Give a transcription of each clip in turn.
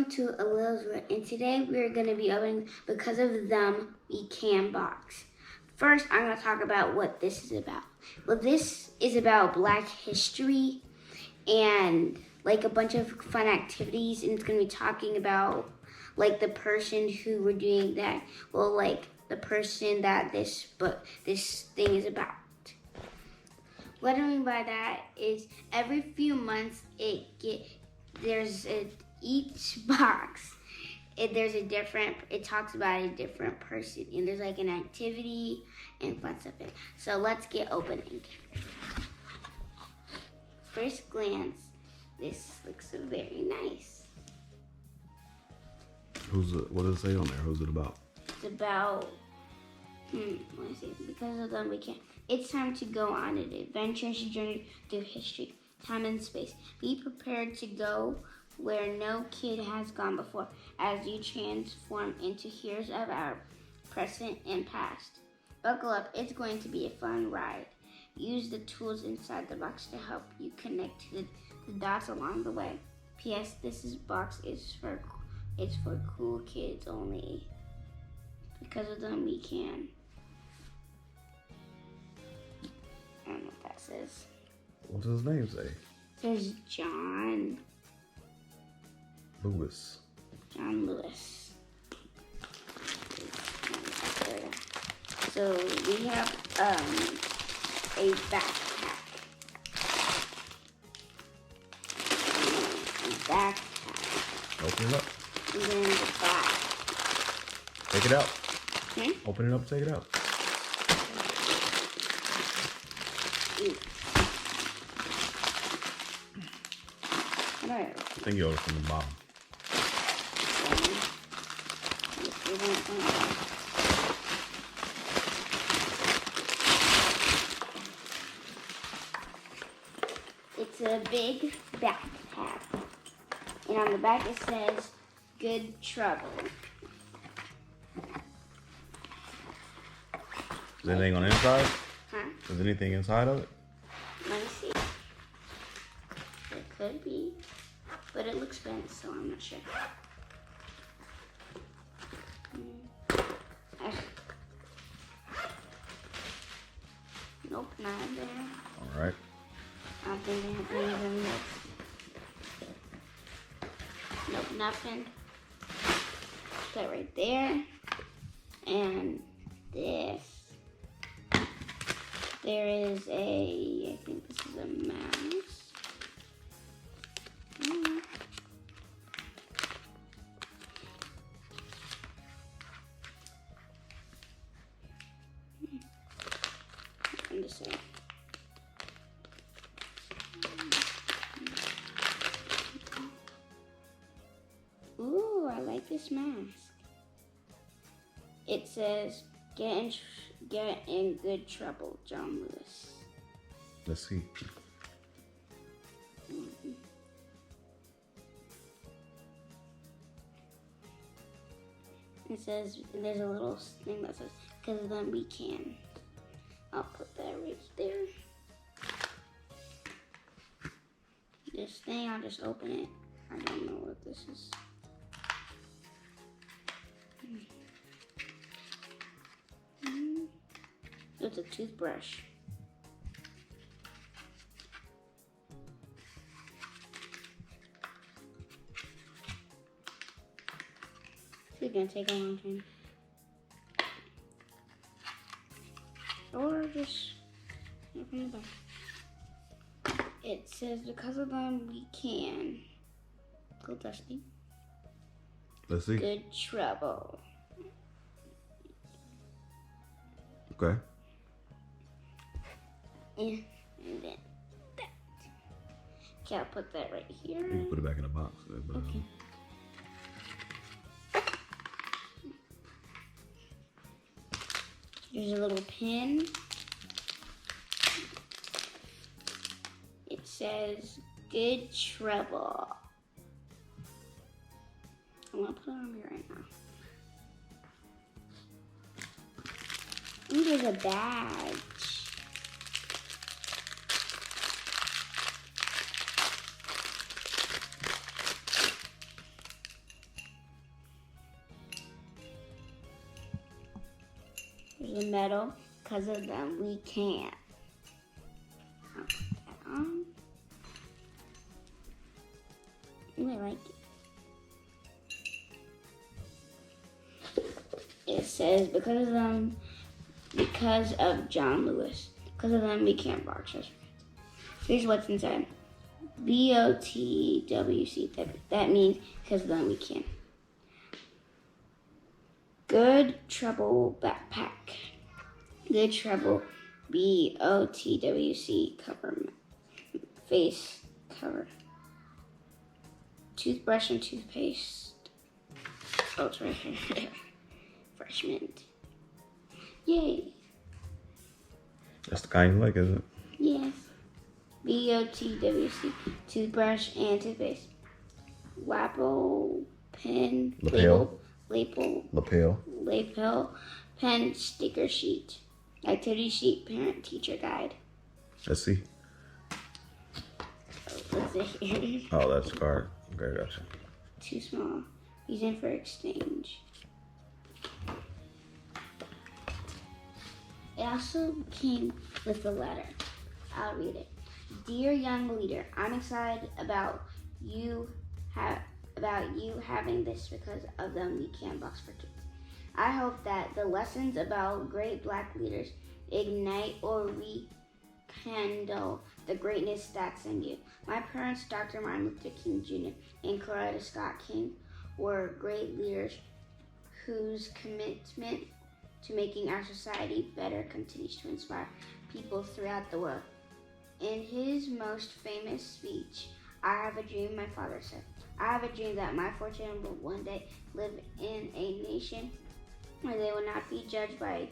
welcome to Alaylas World, and today we're going to be opening Because of Them We Can box. First, I'm going to talk about what this is about. Well, this is about Black history and like a bunch of fun activities, and it's going to be talking about like the person who we're doing that, well, like the person that this thing is about. What I mean by that is every few months each box, it talks about a different person, and there's like an activity and fun stuff in it. So let's get opening. First glance, this looks very nice. What does it say on there? Who's it about? It's about, let me see, because of them we can. It's time to go on an adventurous journey through history, time and space. Be prepared to go where no kid has gone before as you transform into heroes of our present and past. Buckle up, it's going to be a fun ride. Use the tools inside the box to help you connect to the dots along the way. P.S. Box is for cool kids only. Because of them we can. I don't know what that says. What does his name say? It says John Lewis. John Lewis. So we have a backpack. Open it up. And then the back. Take it out. Open it up, take it out. I think you open from the bottom. It's a big backpack. And on the back it says, Good Trouble. Is anything on the inside? Huh? Is anything inside of it? Let me see. It could be, but it looks bent, so I'm not sure. Nope, not there. All right. I don't think they have anything else. Nope, nothing. Put that right there. And this. There is I think this is a mouse. Ooh, I like this mask. It says, Get in good trouble, John Lewis. Let's see. It says, there's a little thing that says, Because of them we can. I'll put that right there. This thing, I'll just open it. I don't know what this is. It's a toothbrush. It's gonna take a long time. Or just open the back. It says, Because of them we can. Go Dusty. Let's see. Good trouble. Okay. And then that. Okay, I'll put that right here. You can put it back in the box. Okay. There's a little pin. It says, Good Trouble. I'm gonna put it on me right now. Ooh, there's a badge. There's a medal. Because of them, we can't. I'll put that on. Ooh, I like it. It says, because of them, because of John Lewis. Because of them, we can't box. Here's what's inside. BOTWC. That means because of them, we can. Good Trouble Backpack. Good Trouble BOTWC cover. Face cover. Toothbrush and toothpaste. Oh, it's right here. Fresh mint. Yay. That's the kind you like, isn't it? Yes. BOTWC. Toothbrush and toothpaste. Lapel, pen, Lapel. lapel, pen, sticker sheet. Activity sheet, parent teacher guide. Let's see. What's it here? Oh, that's a card. Okay, gotcha. Too small. Using for exchange. It also came with a letter. I'll read it. Dear young leader, I'm excited about you having this because of them we can box for kids. I hope that the lessons about great Black leaders ignite or rekindle the greatness that's in you. My parents, Dr. Martin Luther King Jr. and Coretta Scott King, were great leaders whose commitment to making our society better continues to inspire people throughout the world. In his most famous speech, I have a dream, my father said. I have a dream that my four children will one day live in a nation where they will not be judged by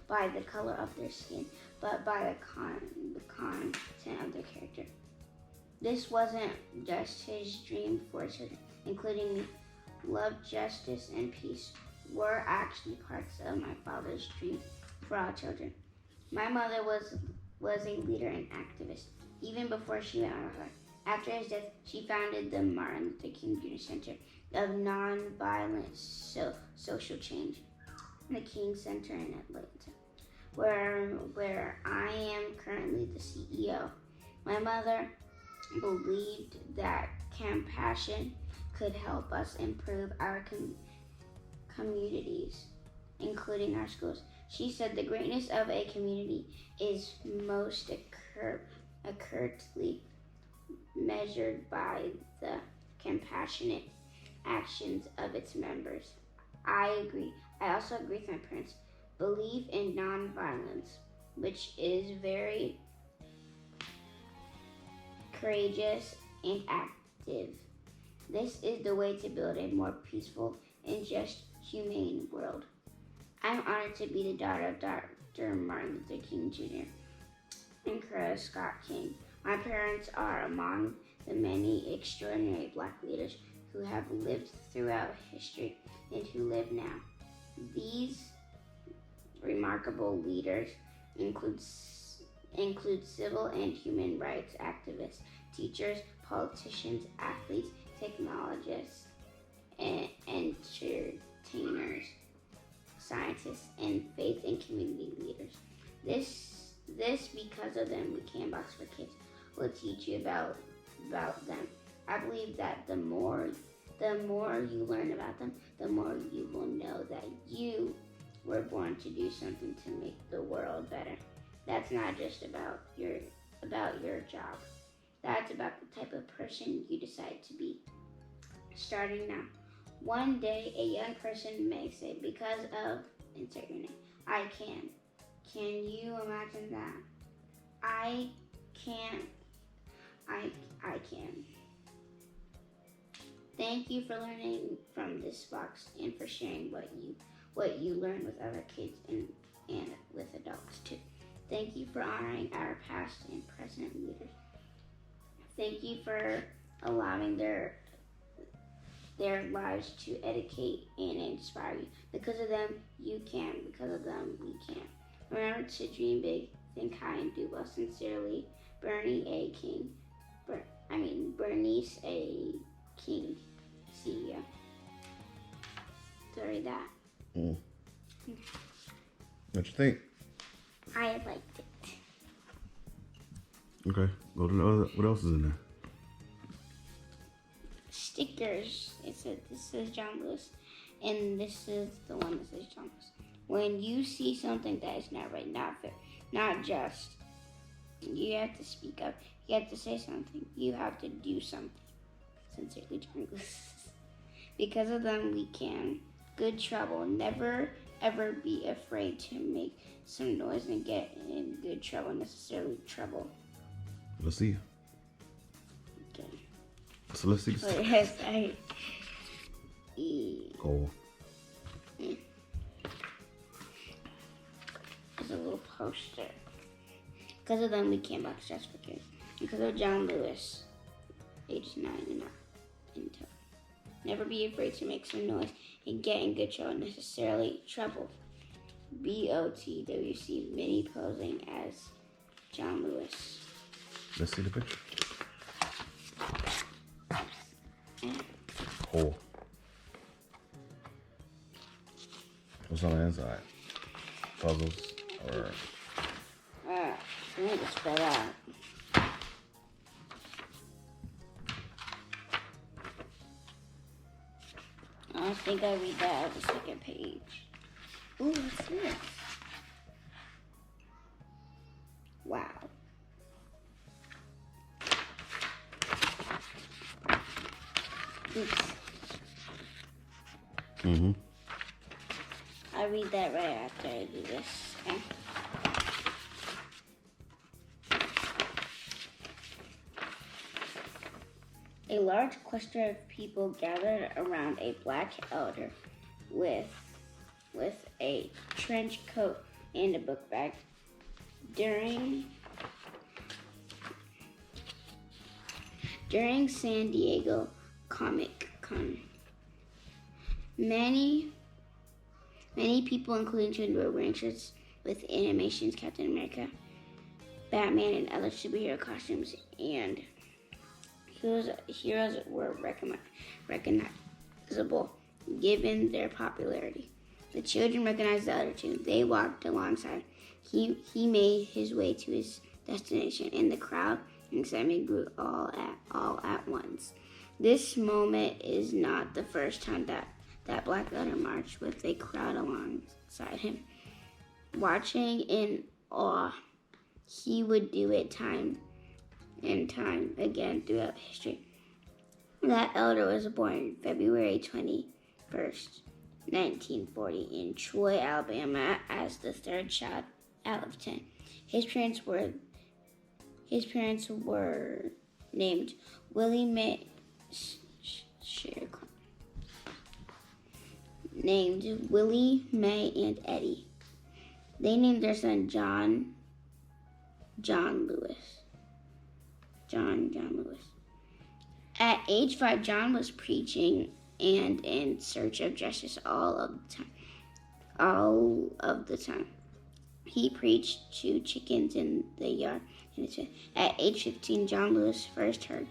the color of their skin, but by the content of their character. This wasn't just his dream for his children, including me. Love, justice, and peace were actually parts of my father's dream for all children. My mother was a leader and activist even before she went on her life. After his death, she founded the Martin Luther King Jr. Center of Nonviolent Social Change, the King Center in Atlanta, where I am currently the CEO. My mother believed that compassion could help us improve our communities, including our schools. She said the greatness of a community is most accurately measured by the compassionate actions of its members. I agree. I also agree with my parents' belief in nonviolence, which is very courageous and active. This is the way to build a more peaceful and just humane world. I'm honored to be the daughter of Dr. Martin Luther King Jr. and Coretta Scott King. My parents are among the many extraordinary Black leaders who have lived throughout history and who live now. These remarkable leaders include civil and human rights activists, teachers, politicians, athletes, technologists, and entertainers, scientists, and faith and community leaders. This because of them we can box for kids will teach you about them. I believe that the more you learn about them, the more you will know that you were born to do something to make the world better. That's not just about your job. That's about the type of person you decide to be. Starting now. One day, a young person may say, because of, insert your name, I can. Can you imagine that? I can. Thank you for learning from this box and for sharing what you learn with other kids and with adults too. Thank you for honoring our past and present leaders. Thank you for allowing their lives to educate and inspire you. Because of them, you can. Because of them, we can. Remember to dream big, think high, and do well. Sincerely, Bernice A. King, CEO. Sorry that. What you think? I liked it. Okay. Go to the other. What else is in there? Stickers. This says John Lewis, and this is the one that says John Lewis. When you see something that is not right, not fair, not just, you have to speak up. You have to say something. You have to do something. Sincerely, John Lewis. Because of them, we can. Good trouble. Never, ever be afraid to make some noise and get in good trouble. Necessarily trouble. Let's see. Okay. So let's see. Oh, yes, Cool. There's a little poster. Because of them, we can't box just for kids. Because of John Lewis, age 9 and up. Until. Never be afraid to make some noise and get in good trouble, necessarily trouble. BOTWC, mini posing as John Lewis. Let's see the picture. Cool. What's on the inside? Puzzles or? I need to spread out. I think I read that on the second page. Ooh, what's this? Wow. Oops. Mm-hmm. I read that right after I do this. Okay. A large cluster of people gathered around a black elder with a trench coat and a book bag. During San Diego Comic Con, many people, including children, were wearing shirts with animations, Captain America, Batman, and other superhero costumes, and heroes were recognizable given their popularity. The children recognized the other two. They walked alongside. He made his way to his destination, and the crowd and excitement grew all at once. This moment is not the first time that Black Elder marched with a crowd alongside him. Watching in awe, he would do it time and time again throughout history. That elder was born February 21st, 1940 in Troy, Alabama as the third child out of 10. His parents were named Willie May and Eddie. They named their son John Lewis. John Lewis. At age 5, John was preaching and in search of justice all of the time. He preached to chickens in the yard. At age 15, John Lewis first heard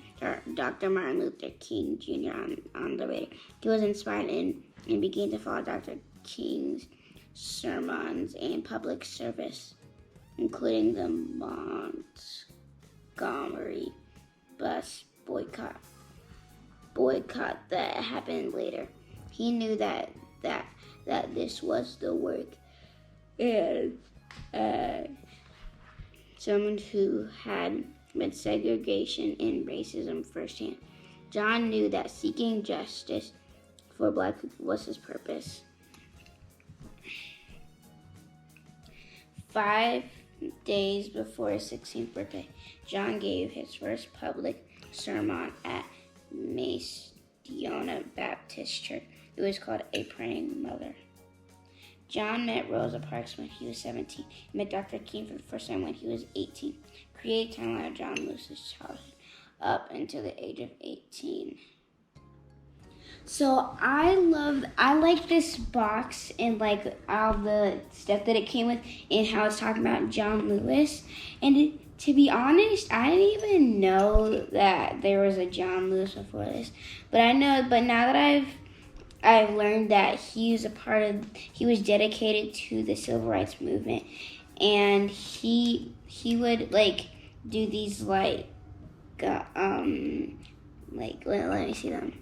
Dr. Martin Luther King Jr. on the radio. He was inspired and began to follow Dr. King's sermons and public service, including the Montgomery bus boycott that happened later. He knew that this was the work and someone who had met segregation and racism firsthand. John knew that seeking justice for Black people was his purpose. 5 days before his 16th birthday, John gave his first public sermon at Macedonia Baptist Church. It was called A Praying Mother. John met Rosa Parks when he was 17. He met Dr. King for the first time when he was 18. Created timeline of John Lewis's childhood up until the age of 18. So I like this box and like all the stuff that it came with and how it's talking about John Lewis. And to be honest, I didn't even know that there was a John Lewis before this. But now that I've learned that he was dedicated to the civil rights movement, and he would like do these let me see them.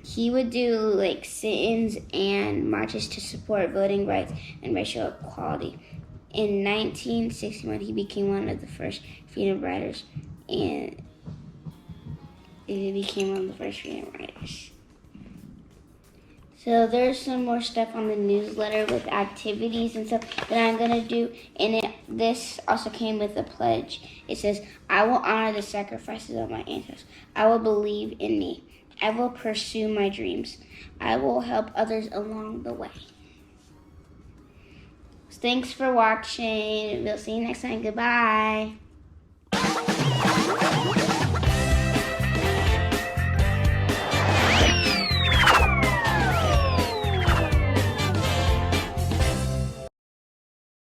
He would do like sit-ins and marches to support voting rights and racial equality. In 1961, he became one of the first freedom riders, and he became one of the first freedom riders. So there's some more stuff on the newsletter with activities and stuff that I'm gonna do. And this also came with a pledge. It says, "I will honor the sacrifices of my ancestors. I will believe in me. I will pursue my dreams. I will help others along the way." Thanks for watching. We'll see you next time. Goodbye.